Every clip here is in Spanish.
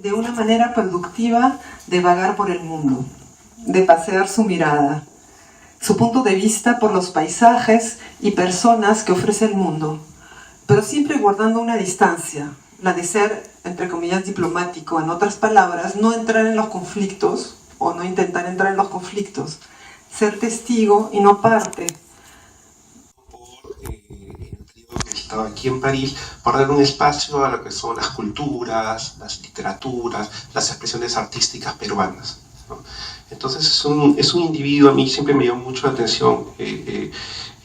de una manera productiva de vagar por el mundo, de pasear su mirada, su punto de vista por los paisajes y personas que ofrece el mundo, pero siempre guardando una distancia, la de ser, entre comillas, diplomático. En otras palabras, no entrar en los conflictos o no intentar entrar en los conflictos, ser testigo y no parte. Estaba aquí en París para dar un espacio a lo que son las culturas, las literaturas, las expresiones artísticas peruanas, ¿no? Entonces es un individuo, a mí siempre me llamó mucho la atención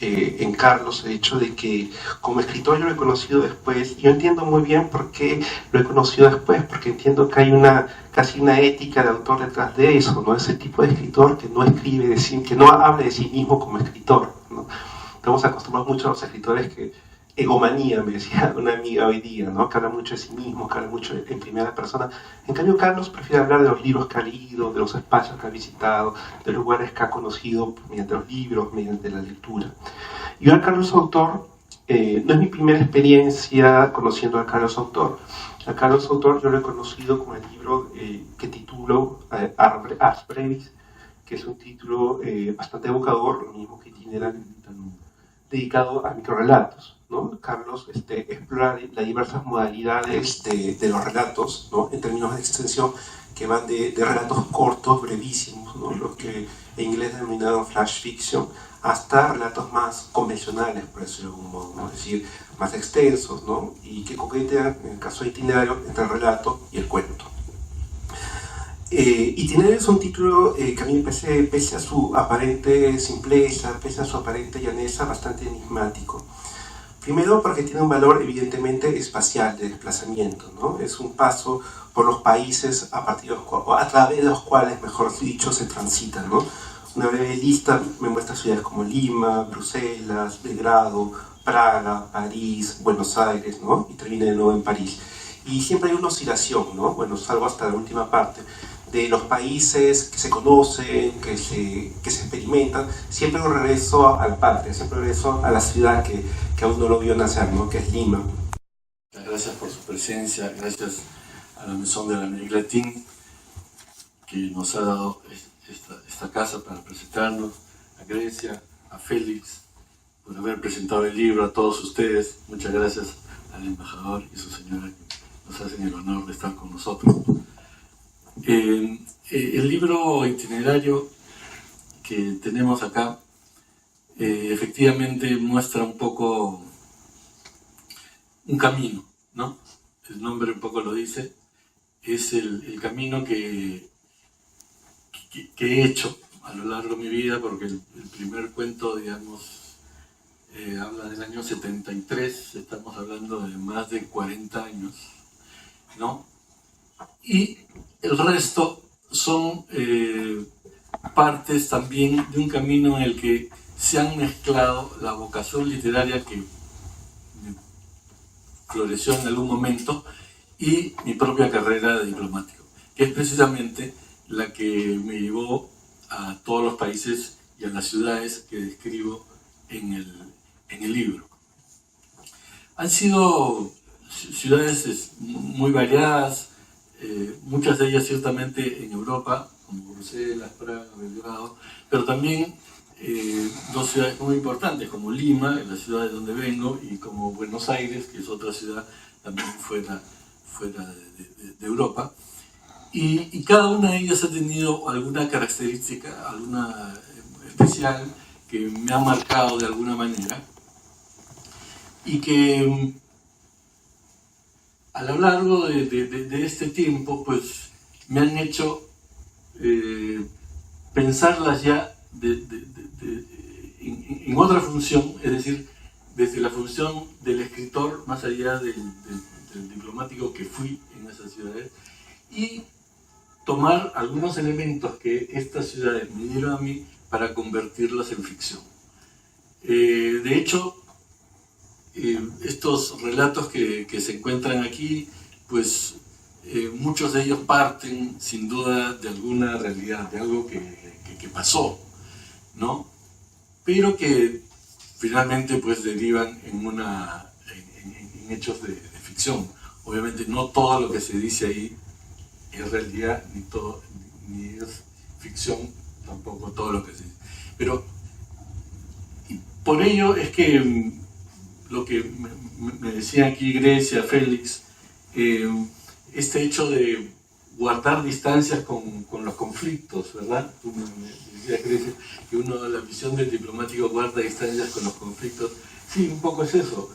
en Carlos el hecho de que como escritor yo lo he conocido después. Yo entiendo muy bien por qué lo he conocido después, porque entiendo que hay casi una ética de autor detrás de eso, ¿no? Ese tipo de escritor que no escribe, que no habla de sí mismo como escritor, ¿no? Estamos acostumbrados mucho a los escritores que egomanía, me decía una amiga hoy día, ¿no? Que habla mucho de sí mismo, que habla mucho en primera persona. En cambio, Carlos prefiere hablar de los libros que ha leído, de los espacios que ha visitado, de los lugares que ha conocido mediante los libros, mediante la lectura. Yo a Carlos Autor, no es mi primera experiencia conociendo a Carlos Autor. A Carlos Autor yo lo he conocido con el libro que titulo Ars Brevis, que es un título bastante evocador, lo mismo que itinerante, dedicado a microrelatos, ¿no? Carlos explora las diversas modalidades de los relatos, ¿no? En términos de extensión, que van de relatos cortos, brevísimos, ¿no? Los que en inglés denominaron flash fiction, hasta relatos más convencionales, por decirlo de algún modo, ¿no? Es decir, más extensos, ¿no? Y que coquetean, en el caso de Itinerario, entre el relato y el cuento. Itinerario es un título que a mí me parece, pese a su aparente simpleza, pese a su aparente llaneza, bastante enigmático. Primero porque tiene un valor evidentemente espacial, de desplazamiento, ¿no? Es un paso por los países a través de los cuales, mejor dicho, se transitan, ¿no? Una breve lista me muestra ciudades como Lima, Bruselas, Belgrado, Praga, París, Buenos Aires, ¿no? Y termina de nuevo en París. Y siempre hay una oscilación, ¿no? Bueno, salvo hasta la última parte, de los países que se conocen, que se experimentan, siempre un regreso a la patria, siempre un regreso a la ciudad que aún no lo vio nacer, ¿no? Que es Lima. Gracias por su presencia, gracias a la Maison de l'Amérique Latine, que nos ha dado esta casa para presentarnos, a Grecia, a Félix, por haber presentado el libro, a todos ustedes. Muchas gracias al embajador y su señora que nos hacen el honor de estar con nosotros. El libro Itinerario que tenemos acá efectivamente muestra un poco un camino, ¿no? El nombre un poco lo dice, es el camino que he hecho a lo largo de mi vida, porque el primer cuento, digamos, habla del año 73, estamos hablando de más de 40 años, ¿no? Y el resto son partes también de un camino en el que se han mezclado la vocación literaria que floreció en algún momento y mi propia carrera de diplomático, que es precisamente la que me llevó a todos los países y a las ciudades que describo en el libro. Han sido ciudades muy variadas, muchas de ellas ciertamente en Europa, como Bruselas, Praga, Belgrado, pero también dos ciudades muy importantes como Lima, la ciudad de donde vengo, y como Buenos Aires, que es otra ciudad también fuera de Europa. Y cada una de ellas ha tenido alguna característica, alguna especial, que me ha marcado de alguna manera, y que a lo largo de este tiempo pues me han hecho pensarlas ya en otra función, es decir, desde la función del escritor, más allá del diplomático que fui en esas ciudades, y tomar algunos elementos que estas ciudades me dieron a mí para convertirlas en ficción. De hecho, estos relatos que se encuentran aquí, pues muchos de ellos parten sin duda de alguna realidad, de algo que pasó, ¿no? Pero que finalmente pues derivan en hechos de ficción. Obviamente no todo lo que se dice ahí es realidad, ni es ficción tampoco todo lo que se dice. Pero por ello es que lo que me decía aquí Grecia, Félix, este hecho de guardar distancias con los conflictos, ¿verdad? Tú me decías, Grecia, que la visión del diplomático guarda distancias con los conflictos. Sí, un poco es eso.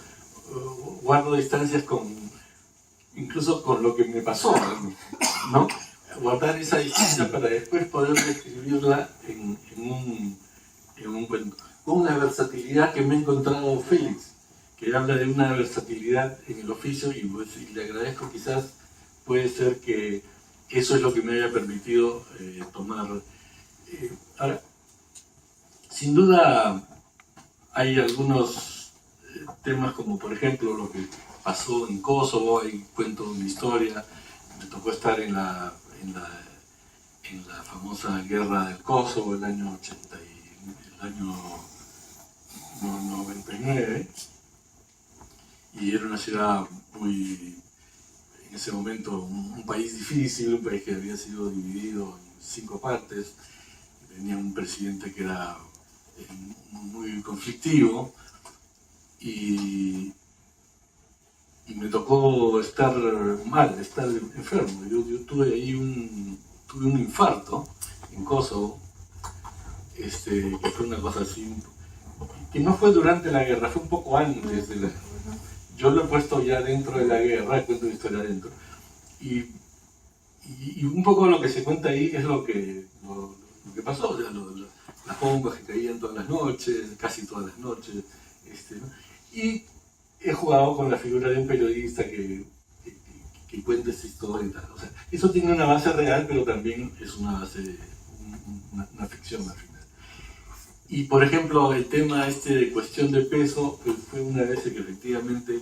Guardo distancias incluso con lo que me pasó, ¿no? Guardar esa distancia para después poder describirla en un cuento. Con una versatilidad que me ha encontrado Félix, que habla de una versatilidad en el oficio y le agradezco. Quizás puede ser que eso es lo que me haya permitido tomar. Ahora, sin duda hay algunos temas como por ejemplo lo que pasó en Kosovo. Ahí cuento una historia. Me tocó estar en la famosa guerra del Kosovo el año 99, y era una ciudad muy, en ese momento, un país difícil, un país que había sido dividido en 5 partes. Tenía un presidente que era muy conflictivo, y me tocó estar mal, estar enfermo. Yo tuve ahí un infarto en Kosovo, que fue una cosa así, que no fue durante la guerra, fue un poco antes de la guerra. Yo lo he puesto ya dentro de la guerra, cuento una historia adentro. Y un poco lo que se cuenta ahí es lo que pasó, ya las bombas que caían todas las noches, casi todas las noches, ¿no? Y he jugado con la figura de un periodista que cuenta esta historia y tal. O sea, eso tiene una base real, pero también es una base, una ficción al final. Y por ejemplo, el tema de cuestión de peso, pues fue una vez que efectivamente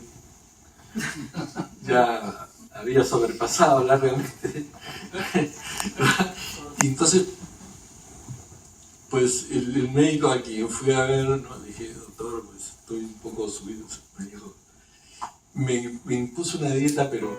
ya había sobrepasado largamente. Y entonces, pues el médico a quien fui a ver, ¿no? Le dije, doctor, pues estoy un poco subido. Me dijo, me impuso una dieta, pero